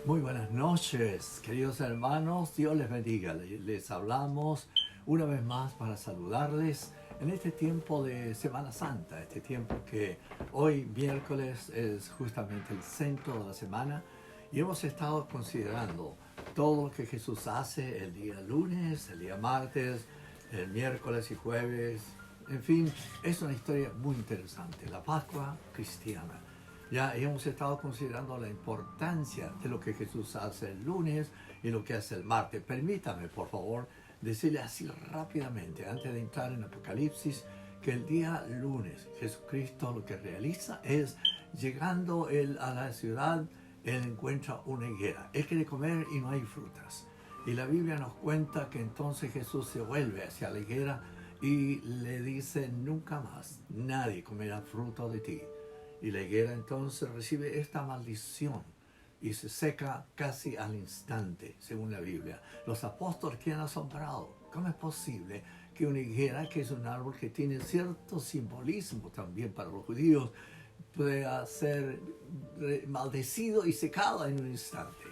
Muy buenas noches, queridos hermanos. Dios les bendiga. Les hablamos una vez más para saludarles en este tiempo de Semana Santa, este tiempo que hoy miércoles es justamente el centro de la semana y hemos estado considerando todo lo que Jesús hace el día lunes, el día martes, el miércoles y jueves. En fin, es una historia muy interesante, la Pascua cristiana. Ya hemos estado considerando la importancia de lo que Jesús hace el lunes y lo que hace el martes. Permítame, por favor, decirle así rápidamente, antes de entrar en Apocalipsis, que el día lunes Jesucristo lo que realiza es, llegando él a la ciudad, él encuentra una higuera. Él quiere comer y no hay frutas. Y la Biblia nos cuenta que entonces Jesús se vuelve hacia la higuera y le dice: nunca más nadie comerá fruto de ti. Y la higuera entonces recibe esta maldición y se seca casi al instante, según la Biblia. Los apóstoles quedan asombrados. ¿Cómo es posible que una higuera, que es un árbol que tiene cierto simbolismo también para los judíos, pueda ser maldecido y secado en un instante?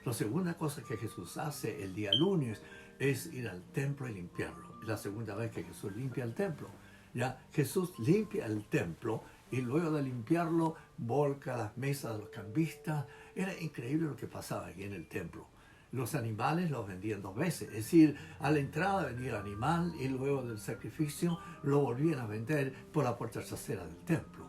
La segunda cosa que Jesús hace el día lunes es ir al templo y limpiarlo. Es la segunda vez que Jesús limpia el templo. Ya Jesús limpia el templo y luego de limpiarlo volca las mesas de los cambistas. Era increíble lo que pasaba aquí en el templo. Los animales los vendían dos veces, es decir, a la entrada venía el animal y luego del sacrificio lo volvían a vender por la puerta trasera del templo.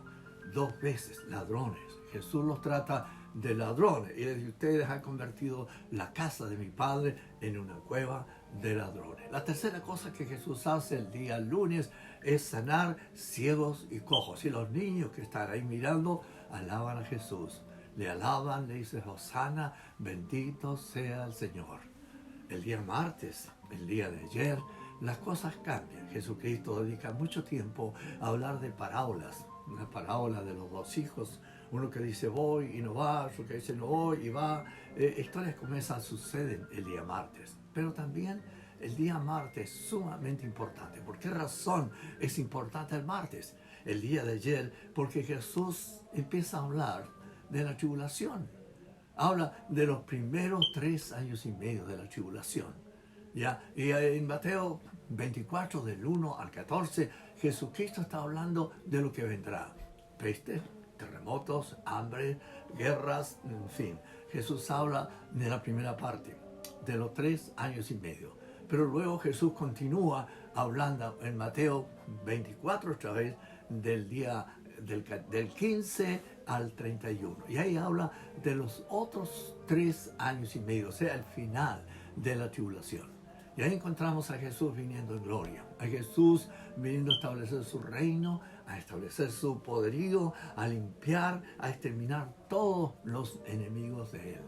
Dos veces, ladrones. Jesús los trata de ladrones y les dice: ustedes han convertido la casa de mi padre en una cueva de ladrones. La tercera cosa que Jesús hace el día lunes es sanar ciegos y cojos. Y los niños que están ahí mirando alaban a Jesús. Le alaban, le dicen: Hosana, bendito sea el Señor. El día martes, el día de ayer, las cosas cambian. Jesucristo dedica mucho tiempo a hablar de parábolas. Una parábola de los dos hijos, uno que dice voy y no va, otro que dice no voy y va. Historias como esas suceden el día martes. Pero también el día martes es sumamente importante. ¿Por qué razón es importante el martes? El día de ayer, porque Jesús empieza a hablar de la tribulación. Habla de los primeros 3 años y medio de la tribulación. ¿Ya? Y en Mateo 24, del 1 al 14, Jesucristo está hablando de lo que vendrá. Peste, terremotos, hambre, guerras, en fin. Jesús habla de la primera parte, de los 3 años y medio. Pero luego Jesús continúa hablando en Mateo 24 otra vez del día del 15 al 31. Y ahí habla de los otros 3 años y medio, o sea, el final de la tribulación. Y ahí encontramos a Jesús viniendo en gloria, a Jesús viniendo a establecer su reino, a establecer su poderío, a limpiar, a exterminar todos los enemigos de Él.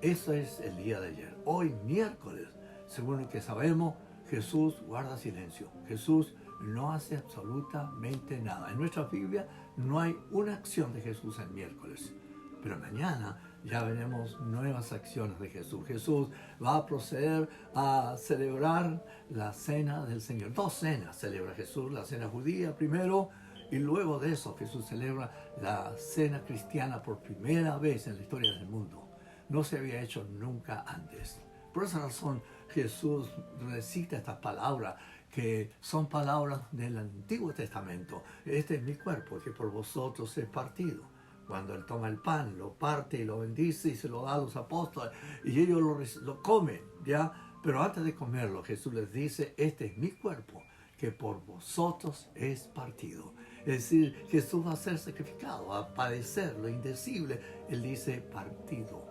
Eso es el día de ayer. Hoy, miércoles, según lo que sabemos, Jesús guarda silencio. Jesús no hace absolutamente nada. En nuestra Biblia no hay una acción de Jesús el miércoles. Pero mañana ya veremos nuevas acciones de Jesús. Jesús va a proceder a celebrar la cena del Señor. 2 cenas celebra Jesús: la cena judía primero, y luego de eso Jesús celebra la cena cristiana por primera vez en la historia del mundo. No se había hecho nunca antes. Por esa razón Jesús recita estas palabras, que son palabras del Antiguo Testamento. Este es mi cuerpo, que por vosotros es partido. Cuando Él toma el pan, lo parte y lo bendice y se lo da a los apóstoles, y ellos lo comen, ¿ya? Pero antes de comerlo, Jesús les dice: este es mi cuerpo, que por vosotros es partido. Es decir, Jesús va a ser sacrificado, va a padecer lo indecible. Él dice partido.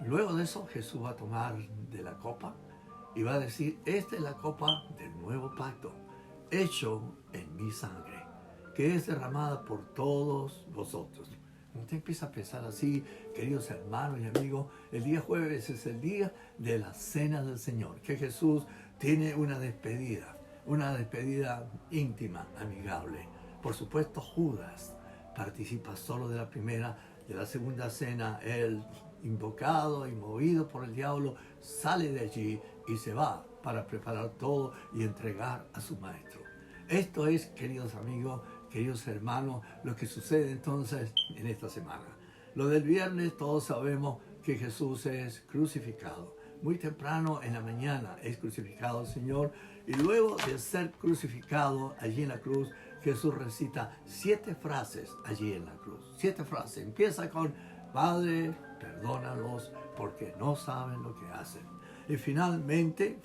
Luego de eso, Jesús va a tomar de la copa y va a decir: esta es la copa del nuevo pacto, hecho en mi sangre, que es derramada por todos vosotros. Usted empieza a pensar así, queridos hermanos y amigos, el día jueves es el día de la cena del Señor, que Jesús tiene una despedida íntima, amigable. Por supuesto, Judas participa solo de la primera. De la segunda cena, él, invocado y movido por el diablo, sale de allí y se va para preparar todo y entregar a su maestro. Esto es, queridos amigos, queridos hermanos, lo que sucede entonces en esta semana. Lo del viernes todos sabemos que Jesús es crucificado. Muy temprano en la mañana es crucificado el Señor, y luego de ser crucificado allí en la cruz, Jesús recita 7 frases allí en la cruz. 7 frases. Empieza con: Padre, perdónalos porque no saben lo que hacen. Y finalmente,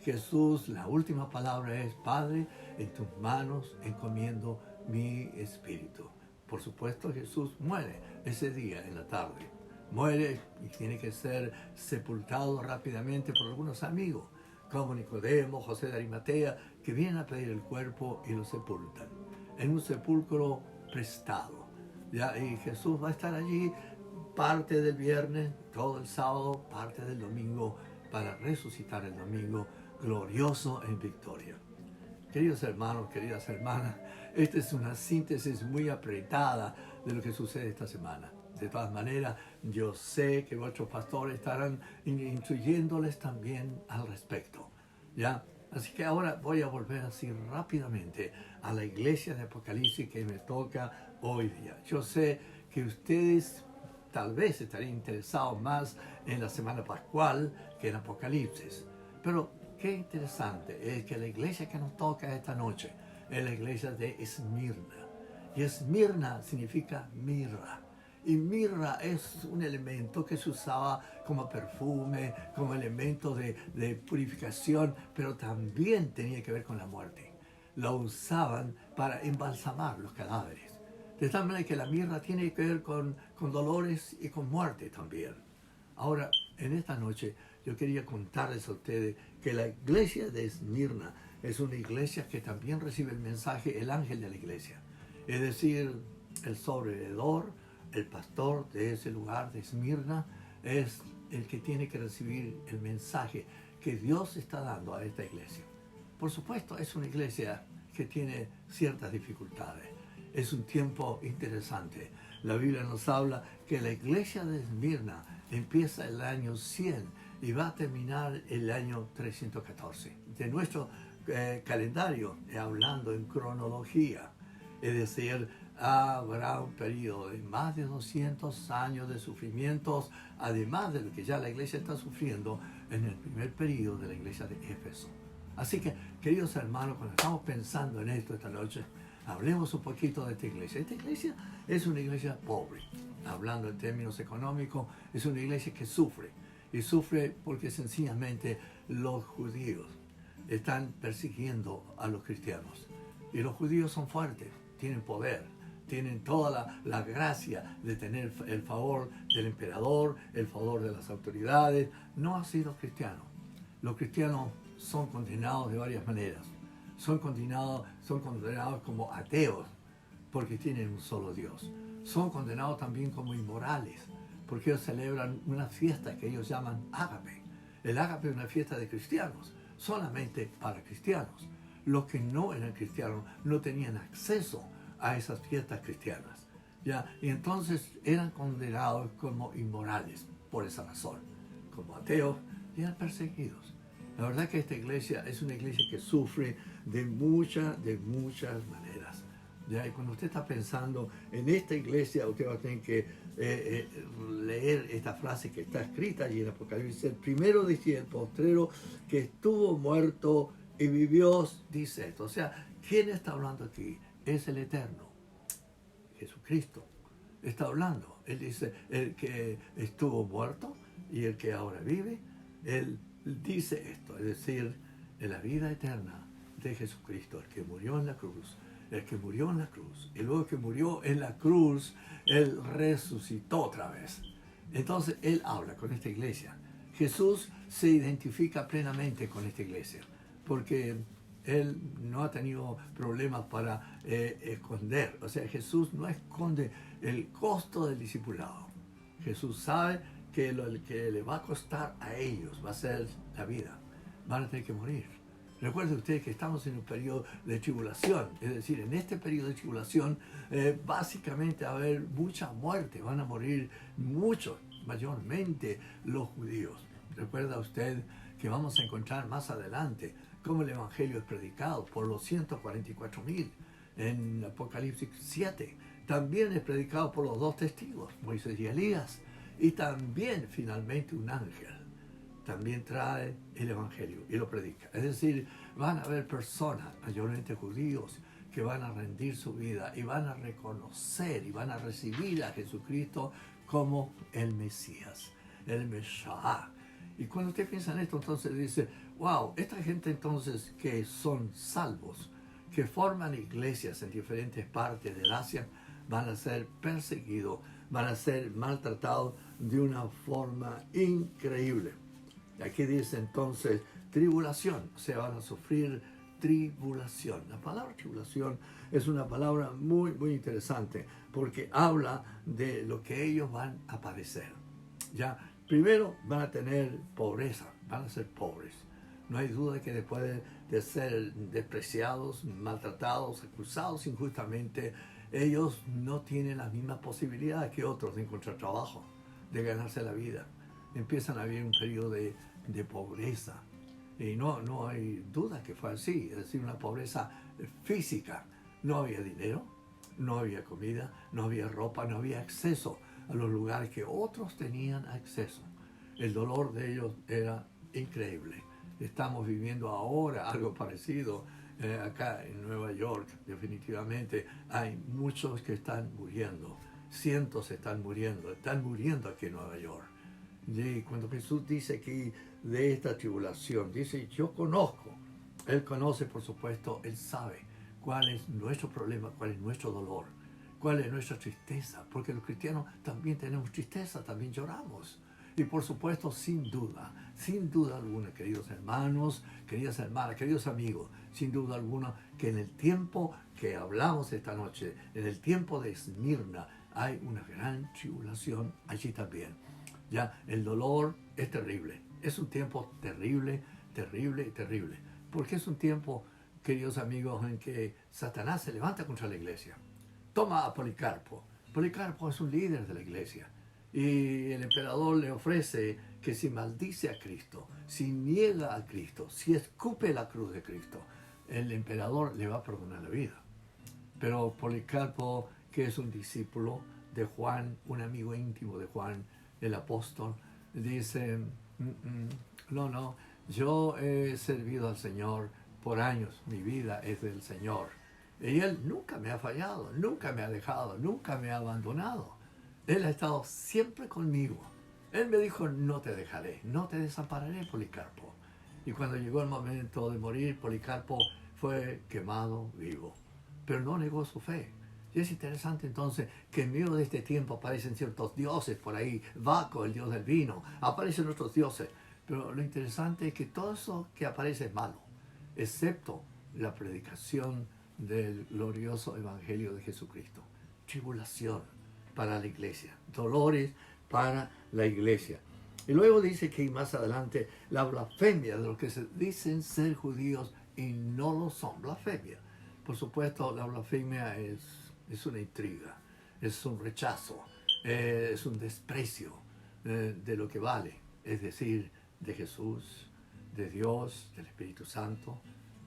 Jesús, la última palabra es: Padre, en tus manos encomiendo mi espíritu. Por supuesto, Jesús muere ese día en la tarde. Muere y tiene que ser sepultado rápidamente por algunos amigos, como Nicodemo, José de Arimatea, que vienen a pedir el cuerpo y lo sepultan en un sepulcro prestado. ¿Ya? Y Jesús va a estar allí parte del viernes, todo el sábado, parte del domingo, para resucitar el domingo glorioso en victoria. Queridos hermanos, queridas hermanas, esta es una síntesis muy apretada de lo que sucede esta semana. De todas maneras, yo sé que vuestros pastores estarán instruyéndoles también al respecto, ¿ya? Así que ahora voy a volver así rápidamente a la iglesia de Apocalipsis que me toca hoy día. Yo sé que ustedes tal vez estarían interesados más en la semana pascual que en Apocalipsis, pero qué interesante es que la iglesia que nos toca esta noche es la iglesia de Esmirna. Y Esmirna significa mirra. Y mirra es un elemento que se usaba como perfume, como elemento de purificación, pero también tenía que ver con la muerte. Lo usaban para embalsamar los cadáveres. De tal manera que la mirra tiene que ver con dolores y con muerte también. Ahora, en esta noche, yo quería contarles a ustedes que la iglesia de Esmirna es una iglesia que también recibe el mensaje, el ángel de la iglesia. Es decir, el sobrevedor, el pastor de ese lugar de Esmirna, es el que tiene que recibir el mensaje que Dios está dando a esta iglesia. Por supuesto, es una iglesia que tiene ciertas dificultades. Es un tiempo interesante. La Biblia nos habla que la iglesia de Esmirna empieza el año 100 y va a terminar el año 314. De nuestro calendario, hablando en cronología, es decir, habrá un periodo de más de 200 años de sufrimientos, además de lo que ya la iglesia está sufriendo en el primer periodo de la iglesia de Éfeso. Así que, queridos hermanos, cuando estamos pensando en esto esta noche, hablemos un poquito de esta iglesia. Esta iglesia es una iglesia pobre. Hablando en términos económicos, es una iglesia que sufre. Y sufre porque sencillamente los judíos están persiguiendo a los cristianos. Y los judíos son fuertes, tienen poder, tienen toda la gracia de tener el favor del emperador, el favor de las autoridades. No así los cristianos. Los cristianos son condenados de varias maneras. Son condenados como ateos porque tienen un solo Dios. Son condenados también como inmorales porque ellos celebran una fiesta que ellos llaman ágape. El ágape es una fiesta de cristianos, solamente para cristianos. Los que no eran cristianos no tenían acceso a esas fiestas cristianas, ¿ya? Y entonces eran condenados como inmorales por esa razón. Como ateos, eran perseguidos. La verdad que esta iglesia es una iglesia que sufre de muchas maneras, ¿ya? Y cuando usted está pensando en esta iglesia, usted va a tener que leer esta frase que está escrita allí en Apocalipsis. El primero dice, el postrero que estuvo muerto y vivió, dice esto. O sea, ¿quién está hablando aquí? Es el Eterno, Jesucristo. Está hablando. Él dice, el que estuvo muerto y el que ahora vive, él dice esto, es decir, en la vida eterna de Jesucristo, el que murió en la cruz, y luego que murió en la cruz, él resucitó otra vez. Entonces, él habla con esta iglesia. Jesús se identifica plenamente con esta iglesia, porque él no ha tenido problemas para esconder. O sea, Jesús no esconde el costo del discipulado. Jesús sabe que lo que le va a costar a ellos va a ser la vida. Van a tener que morir. Recuerden ustedes que estamos en un periodo de tribulación. Es decir, en este periodo de tribulación básicamente va a haber mucha muerte. Van a morir muchos, mayormente los judíos. Recuerda usted que vamos a encontrar más adelante cómo el Evangelio es predicado por los 144,000 en Apocalipsis 7. También es predicado por los 2 testigos, Moisés y Elías. Y también finalmente un ángel también trae el Evangelio y lo predica. Es decir, van a haber personas, mayormente judíos, que van a rendir su vida y van a reconocer y van a recibir a Jesucristo como el Mesías, el Mesías. Y cuando usted piensa en esto, entonces dice, wow, esta gente entonces que son salvos, que forman iglesias en diferentes partes del Asia, van a ser perseguidos, van a ser maltratados de una forma increíble. Y aquí dice entonces tribulación, o sea, van a sufrir tribulación. La palabra tribulación es una palabra muy, muy interesante porque habla de lo que ellos van a padecer. Ya, primero van a tener pobreza, van a ser pobres. No hay duda de que después de ser despreciados, maltratados, acusados injustamente, ellos no tienen las mismas posibilidades que otros de encontrar trabajo, de ganarse la vida. Empiezan a vivir un periodo de pobreza. Y no hay duda que fue así, es decir, una pobreza física. No había dinero, no había comida, no había ropa, no había acceso a los lugares que otros tenían acceso. El dolor de ellos era increíble. Estamos viviendo ahora algo parecido acá en Nueva York. Definitivamente hay muchos que están muriendo, cientos están muriendo aquí en Nueva York. Y cuando Jesús dice aquí de esta tribulación, dice, yo conozco, Él conoce, por supuesto, Él sabe cuál es nuestro problema, cuál es nuestro dolor, cuál es nuestra tristeza, porque los cristianos también tenemos tristeza, también lloramos. Y por supuesto, sin duda alguna, queridos hermanos, queridas hermanas, queridos amigos, sin duda alguna, que en el tiempo que hablamos esta noche, en el tiempo de Esmirna, hay una gran tribulación allí también. Ya, el dolor es terrible. Es un tiempo terrible, terrible, terrible. Porque es un tiempo, queridos amigos, en que Satanás se levanta contra la iglesia. Toma a Policarpo. Policarpo es un líder de la iglesia. Y el emperador le ofrece que si maldice a Cristo, si niega a Cristo, si escupe la cruz de Cristo, el emperador le va a perdonar la vida. Pero Policarpo, que es un discípulo de Juan, un amigo íntimo de Juan, el apóstol, dice, no, yo he servido al Señor por años, mi vida es del Señor. Y Él nunca me ha fallado, nunca me ha dejado, nunca me ha abandonado. Él ha estado siempre conmigo. Él me dijo, no te dejaré, no te desampararé, Policarpo. Y cuando llegó el momento de morir, Policarpo fue quemado vivo, pero no negó su fe. Y es interesante entonces que en medio de este tiempo aparecen ciertos dioses por ahí, Baco, el dios del vino, aparecen otros dioses. Pero lo interesante es que todo eso que aparece es malo, excepto la predicación del glorioso evangelio de Jesucristo. Tribulación para la iglesia, dolores para la iglesia. Y luego dice que más adelante la blasfemia de los que se dicen ser judíos y no lo son, blasfemia. Por supuesto, la blasfemia es una intriga, es un rechazo, es un desprecio de lo que vale, es decir, de Jesús, de Dios, del Espíritu Santo.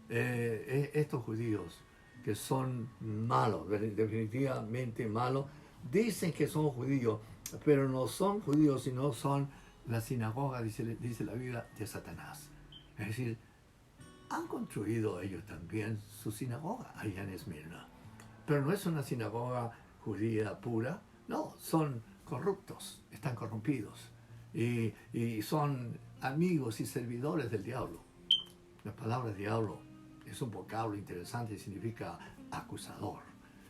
Estos judíos que son malos, definitivamente malos, dicen que son judíos, pero no son judíos, sino son la sinagoga, dice la Biblia, de Satanás. Es decir, han construido ellos también su sinagoga allá en Esmirna. Pero no es una sinagoga judía pura, no, son corruptos, están corrompidos y son amigos y servidores del diablo. La palabra diablo es un vocablo interesante y significa acusador.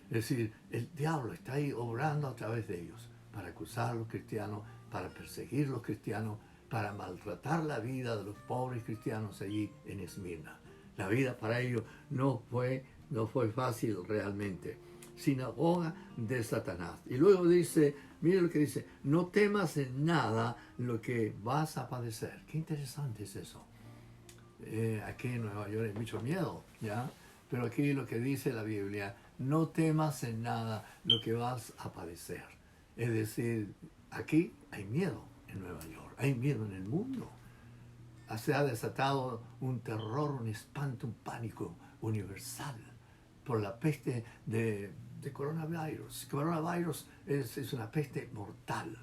Es decir, el diablo está ahí obrando a través de ellos para acusar a los cristianos, para perseguir a los cristianos, para maltratar la vida de los pobres cristianos allí en Esmirna. La vida para ellos no fue fácil realmente. Sinagoga de Satanás. Y luego dice, mire lo que dice, no temas en nada lo que vas a padecer. Qué interesante es eso. Aquí en Nueva York hay mucho miedo, ¿ya? Pero aquí lo que dice la Biblia, no temas en nada lo que vas a padecer. Es decir, aquí hay miedo en Nueva York, hay miedo en el mundo. Se ha desatado un terror, un espanto, un pánico universal por la peste de coronavirus. Coronavirus es una peste mortal.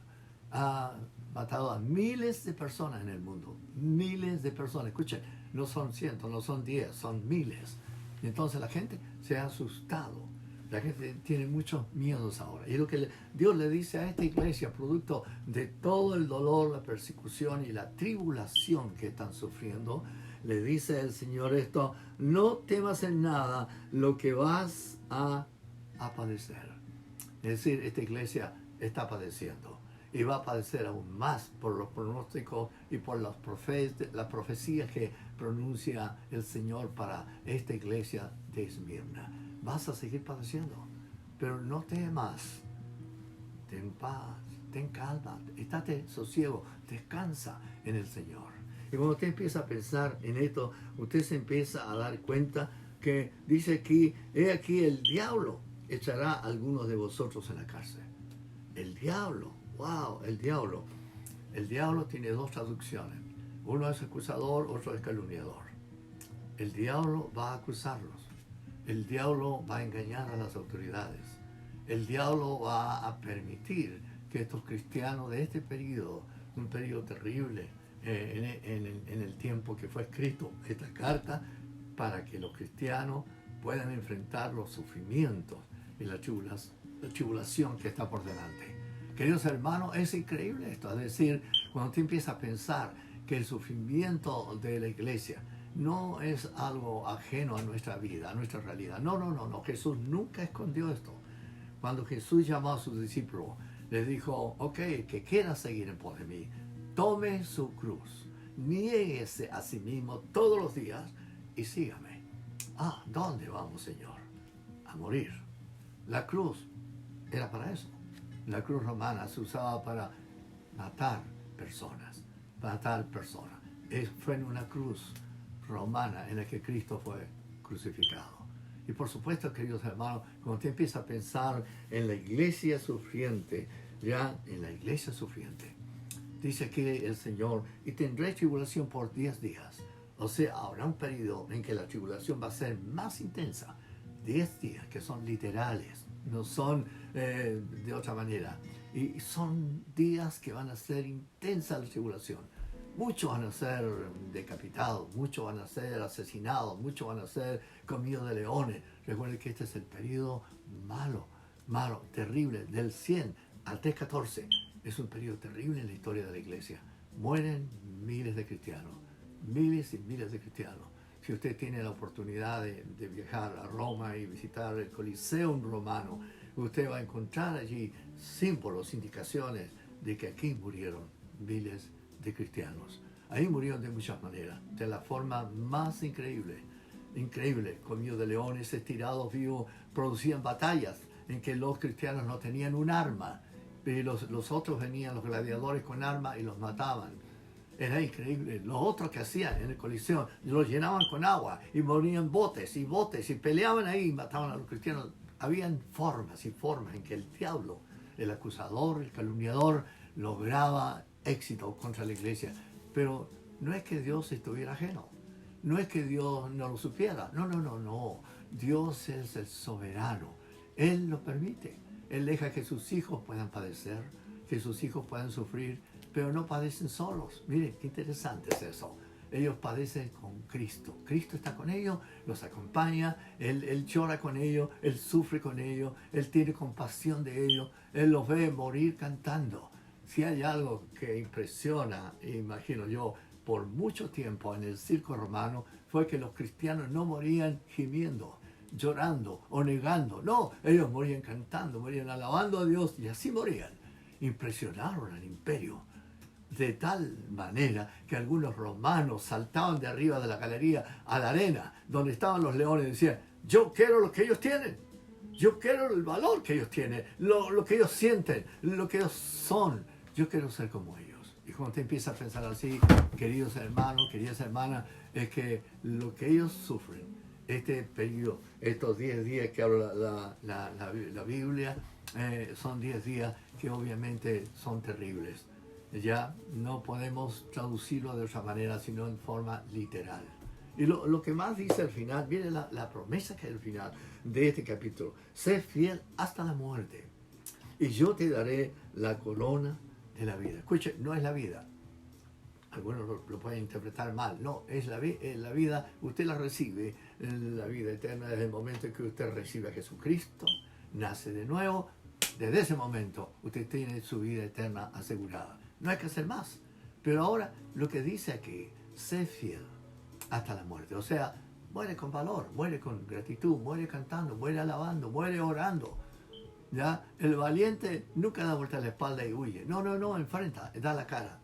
ha matado a miles de personas en el mundo. Miles de personas. Escuchen, no son cientos, no son 10, son miles. Y entonces la gente se ha asustado. La gente tiene muchos miedos ahora. Y lo que Dios le dice a esta iglesia, producto de todo el dolor, la persecución y la tribulación que están sufriendo, le dice el Señor esto: no temas en nada lo que vas a padecer. Es decir, esta iglesia está padeciendo y va a padecer aún más por los pronósticos y por las profecías que pronuncia el Señor para esta iglesia de Esmirna. Vas a seguir padeciendo, pero no temas, ten paz, ten calma, estate sosiego, descansa en el Señor. Y cuando usted empieza a pensar en esto, usted se empieza a dar cuenta que dice aquí: he aquí el diablo echará a algunos de vosotros en la cárcel. El diablo, wow, el diablo. El diablo tiene dos traducciones. Uno es acusador, otro es calumniador. El diablo va a acusarlos. El diablo va a engañar a las autoridades. El diablo va a permitir que estos cristianos de este periodo, un periodo terrible en el tiempo que fue escrito esta carta, para que los cristianos puedan enfrentar los sufrimientos y la tribulación que está por delante. Queridos hermanos, es increíble esto. Es decir, cuando usted empieza a pensar que el sufrimiento de la iglesia no es algo ajeno a nuestra vida, a nuestra realidad. No. Jesús nunca escondió esto. Cuando Jesús llamó a sus discípulos, les dijo: ok, que quiera seguir en pos de mí, tome su cruz, niéguese a sí mismo todos los días y sígame. ¿Dónde vamos, Señor? A morir. La cruz era para eso. La cruz romana se usaba para matar personas. Fue en una cruz romana en la que Cristo fue crucificado. Y por supuesto, queridos hermanos, cuando usted empieza a pensar en la iglesia sufriente, dice aquí el Señor: y tendré tribulación por 10 días. O sea, habrá un periodo en que la tribulación va a ser más intensa. 10 días que son literales, no son de otra manera. Y son días que van a ser intensa la tribulación. Muchos van a ser decapitados, muchos van a ser asesinados, muchos van a ser comidos de leones. Recuerden que este es el periodo malo, terrible, del 100 al 314. Es un periodo terrible en la historia de la iglesia. Mueren miles de cristianos, miles y miles de cristianos. Si usted tiene la oportunidad de viajar a Roma y visitar el Coliseum romano, usted va a encontrar allí símbolos, indicaciones de que aquí murieron miles de cristianos. Ahí murieron de muchas maneras, de la forma más increíble, comidos de leones, estirados vivos, producían batallas en que los cristianos no tenían un arma, y los otros venían, los gladiadores, con armas y los mataban. Era increíble. Los otros que hacían en el Coliseo, los llenaban con agua y morían botes y peleaban ahí y mataban a los cristianos. Habían formas y formas en que el diablo, el acusador, el calumniador, lograba éxito contra la iglesia. Pero no es que Dios estuviera ajeno, no es que Dios no lo supiera, no. Dios es el soberano. Él lo permite. Él deja que sus hijos puedan padecer, que sus hijos puedan sufrir, pero no padecen solos. Miren, qué interesante es eso. Ellos padecen con Cristo. Cristo está con ellos, los acompaña, Él llora con ellos, Él sufre con ellos, Él tiene compasión de ellos, Él los ve morir cantando. Si hay algo que impresiona, imagino yo, por mucho tiempo en el circo romano, fue que los cristianos no morían gimiendo, llorando o negando. No, ellos morían cantando, morían alabando a Dios, y así morían. Impresionaron al imperio, de tal manera que algunos romanos saltaban de arriba de la galería a la arena donde estaban los leones y decían: yo quiero lo que ellos tienen, yo quiero el valor que ellos tienen, lo que ellos sienten, lo que ellos son, yo quiero ser como ellos. Y cuando usted empieza a pensar así, queridos hermanos, queridas hermanas, es que lo que ellos sufren, este periodo, estos 10 días que habla la Biblia, son 10 días que obviamente son terribles. Ya no podemos traducirlo de otra manera, sino en forma literal. Y lo que más dice al final, viene la promesa que hay al final de este capítulo: sé fiel hasta la muerte, y yo te daré la corona de la vida. Escuche, no es la vida. Algunos lo pueden interpretar mal. No, es la vida, usted la recibe, la vida eterna desde el momento en que usted recibe a Jesucristo, nace de nuevo. Desde ese momento usted tiene su vida eterna asegurada. No hay que hacer más. Pero ahora lo que dice aquí, sé fiel hasta la muerte. O sea, muere con valor, muere con gratitud, muere cantando, muere alabando, muere orando. ¿Ya? El valiente nunca da vuelta a la espalda y huye. No, enfrenta, da la cara.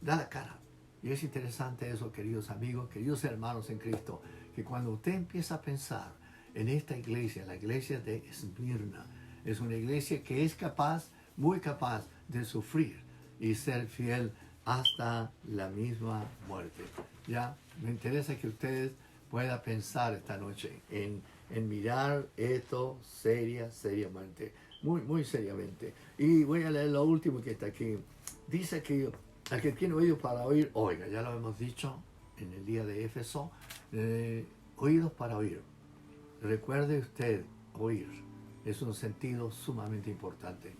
Da la cara. Y es interesante eso, queridos amigos, queridos hermanos en Cristo, que cuando usted empieza a pensar en esta iglesia, la iglesia de Esmirna, es una iglesia que es capaz, muy capaz de sufrir y ser fiel hasta la misma muerte. Ya, me interesa que usted pueda pensar esta noche en mirar esto seriamente, muy seriamente. Y voy a leer lo último que está aquí. Dice que al que tiene oídos para oír, oiga, ya lo hemos dicho en el día de Éfeso, oídos para oír. Recuerde usted, oír es un sentido sumamente importante,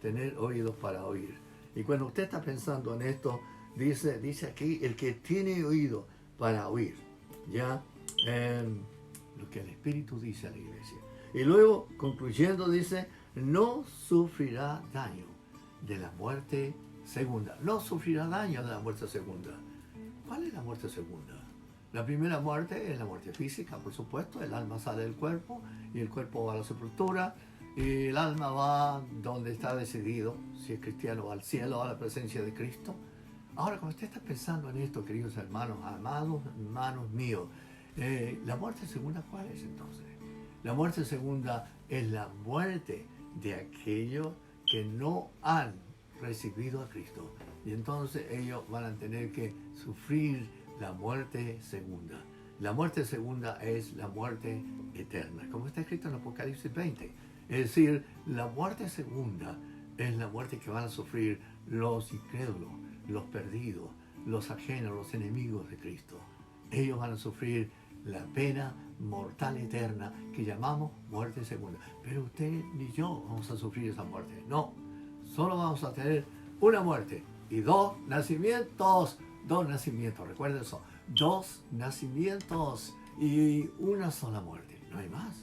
tener oídos para oír. Y cuando usted está pensando en esto, dice aquí, el que tiene oído para oír, ya, lo que el Espíritu dice a la iglesia. Y luego, concluyendo, dice, no sufrirá daño de la muerte segunda. No sufrirá daño de la muerte segunda. ¿Cuál es la muerte segunda? La primera muerte es la muerte física, por supuesto. El alma sale del cuerpo y el cuerpo va a la sepultura y el alma va donde está decidido. Si es cristiano, va al cielo, a la presencia de Cristo. Ahora, cuando usted está pensando en esto, queridos hermanos, amados hermanos míos, ¿la muerte segunda cuál es entonces? La muerte segunda es la muerte de aquellos que no han recibido a Cristo. Y entonces ellos van a tener que sufrir la muerte segunda. La muerte segunda es la muerte eterna, como está escrito en Apocalipsis 20. Es decir, la muerte segunda es la muerte que van a sufrir los incrédulos, los perdidos, los ajenos, los enemigos de Cristo. Ellos van a sufrir la pena mortal eterna que llamamos muerte segunda. Pero usted ni yo vamos a sufrir esa muerte. No, solo vamos a tener una muerte y dos nacimientos. Recuerden eso. 2 nacimientos y una sola muerte. No hay más.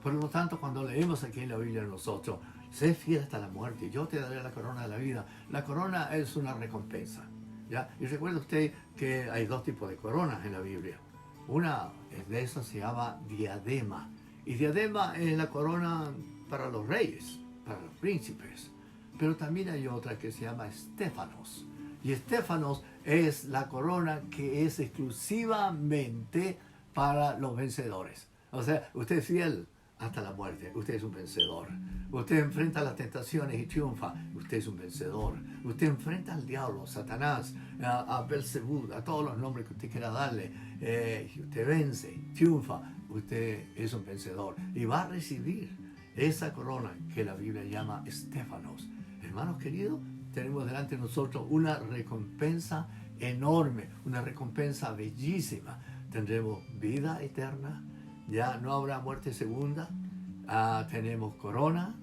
Por lo tanto, cuando leemos aquí en la Biblia nosotros, sé fiel hasta la muerte y yo te daré la corona de la vida. La corona es una recompensa. ¿Ya? Y recuerde usted que hay 2 tipos de coronas en la Biblia. Una de esas se llama diadema. Y diadema es la corona para los reyes, para los príncipes. Pero también hay otra que se llama estéfanos. Y estéfanos es la corona que es exclusivamente para los vencedores. O sea, usted es fiel hasta la muerte, usted es un vencedor. Usted enfrenta las tentaciones y triunfa, usted es un vencedor. Usted enfrenta al diablo, Satanás, a Belzebú, a todos los nombres que usted quiera darle. Y usted vence, triunfa, usted es un vencedor. Y va a recibir esa corona que la Biblia llama estéfanos. Hermanos queridos, tenemos delante de nosotros una recompensa enorme, una recompensa bellísima. Tendremos vida eterna, ya no habrá muerte segunda, tenemos corona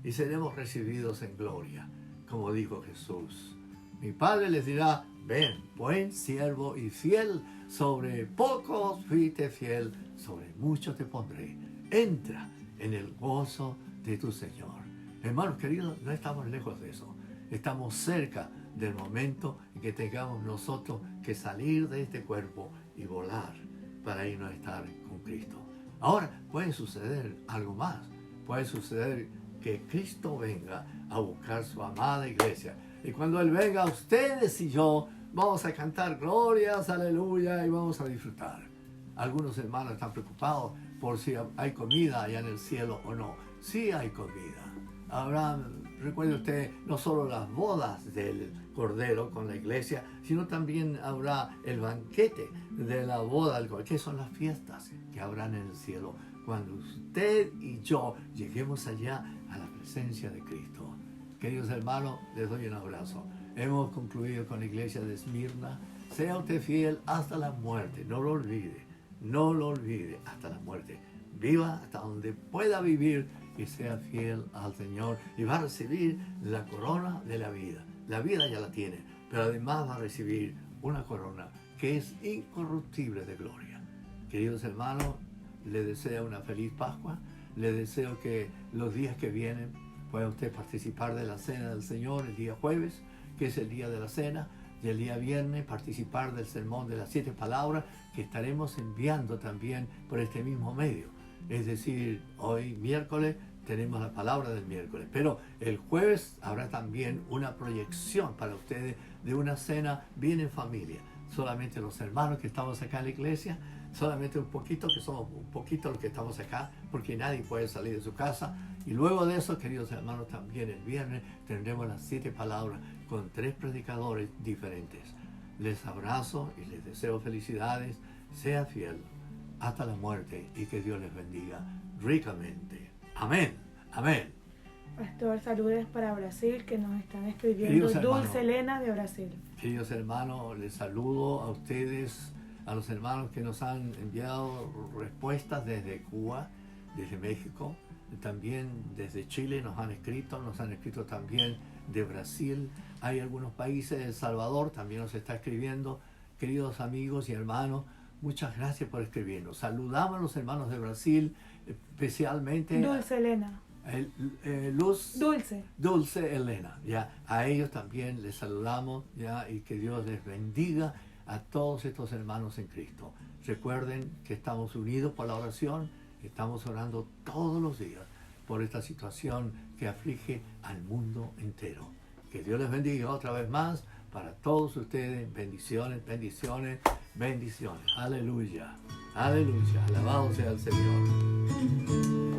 y seremos recibidos en gloria, como dijo Jesús. Mi Padre les dirá, ven, buen siervo y fiel, sobre pocos fuiste fiel, sobre muchos te pondré. Entra en el gozo de tu Señor. Hermanos queridos, no estamos lejos de eso. Estamos cerca del momento en que tengamos nosotros que salir de este cuerpo y volar para irnos a estar con Cristo. Ahora, puede suceder algo más. Puede suceder que Cristo venga a buscar su amada iglesia. Y cuando Él venga, ustedes y yo vamos a cantar glorias, aleluya, y vamos a disfrutar. Algunos hermanos están preocupados por si hay comida allá en el cielo o no. Sí hay comida. Recuerde usted, no solo las bodas del Cordero con la iglesia, sino también habrá el banquete de la boda del Cordero, que son las fiestas que habrán en el cielo cuando usted y yo lleguemos allá a la presencia de Cristo. Queridos hermanos, les doy un abrazo. Hemos concluido con la iglesia de Esmirna. Sea usted fiel hasta la muerte, no lo olvide hasta la muerte. Viva hasta donde pueda vivir que sea fiel al Señor y va a recibir la corona de la vida. La vida ya la tiene, pero además va a recibir una corona que es incorruptible de gloria. Queridos hermanos, les deseo una feliz Pascua. Les deseo que los días que vienen pueda usted participar de la cena del Señor el día jueves, que es el día de la cena, y el día viernes participar del sermón de las 7 palabras que estaremos enviando también por este mismo medio. Es decir, hoy miércoles tenemos la palabra del miércoles, pero el jueves habrá también una proyección para ustedes de una cena bien en familia. Solamente los hermanos que estamos acá en la iglesia, solamente un poquito, que somos un poquito los que estamos acá, porque nadie puede salir de su casa. Y luego de eso, queridos hermanos, también el viernes tendremos las 7 palabras con 3 predicadores diferentes. Les abrazo y les deseo felicidades. Sea fiel hasta la muerte y que Dios les bendiga ricamente. Amén. Amén. Pastor, saludos para Brasil, que nos están escribiendo. Queridos hermanos, Dulce Elena de Brasil. Queridos hermanos, les saludo a ustedes, a los hermanos que nos han enviado respuestas desde Cuba, desde México, también desde Chile nos han escrito también de Brasil. Hay algunos países, El Salvador también nos está escribiendo. Queridos amigos y hermanos, muchas gracias por escribirnos. Saludamos a los hermanos de Brasil, especialmente Dulce Elena. Dulce Elena, ya a ellos también les saludamos, ya, y que Dios les bendiga a todos estos hermanos en Cristo. Recuerden que estamos unidos por la oración, estamos orando todos los días por esta situación que aflige al mundo entero. Que Dios les bendiga otra vez más para todos ustedes. Bendiciones, bendiciones, bendiciones. Aleluya, aleluya, alabado sea el Señor.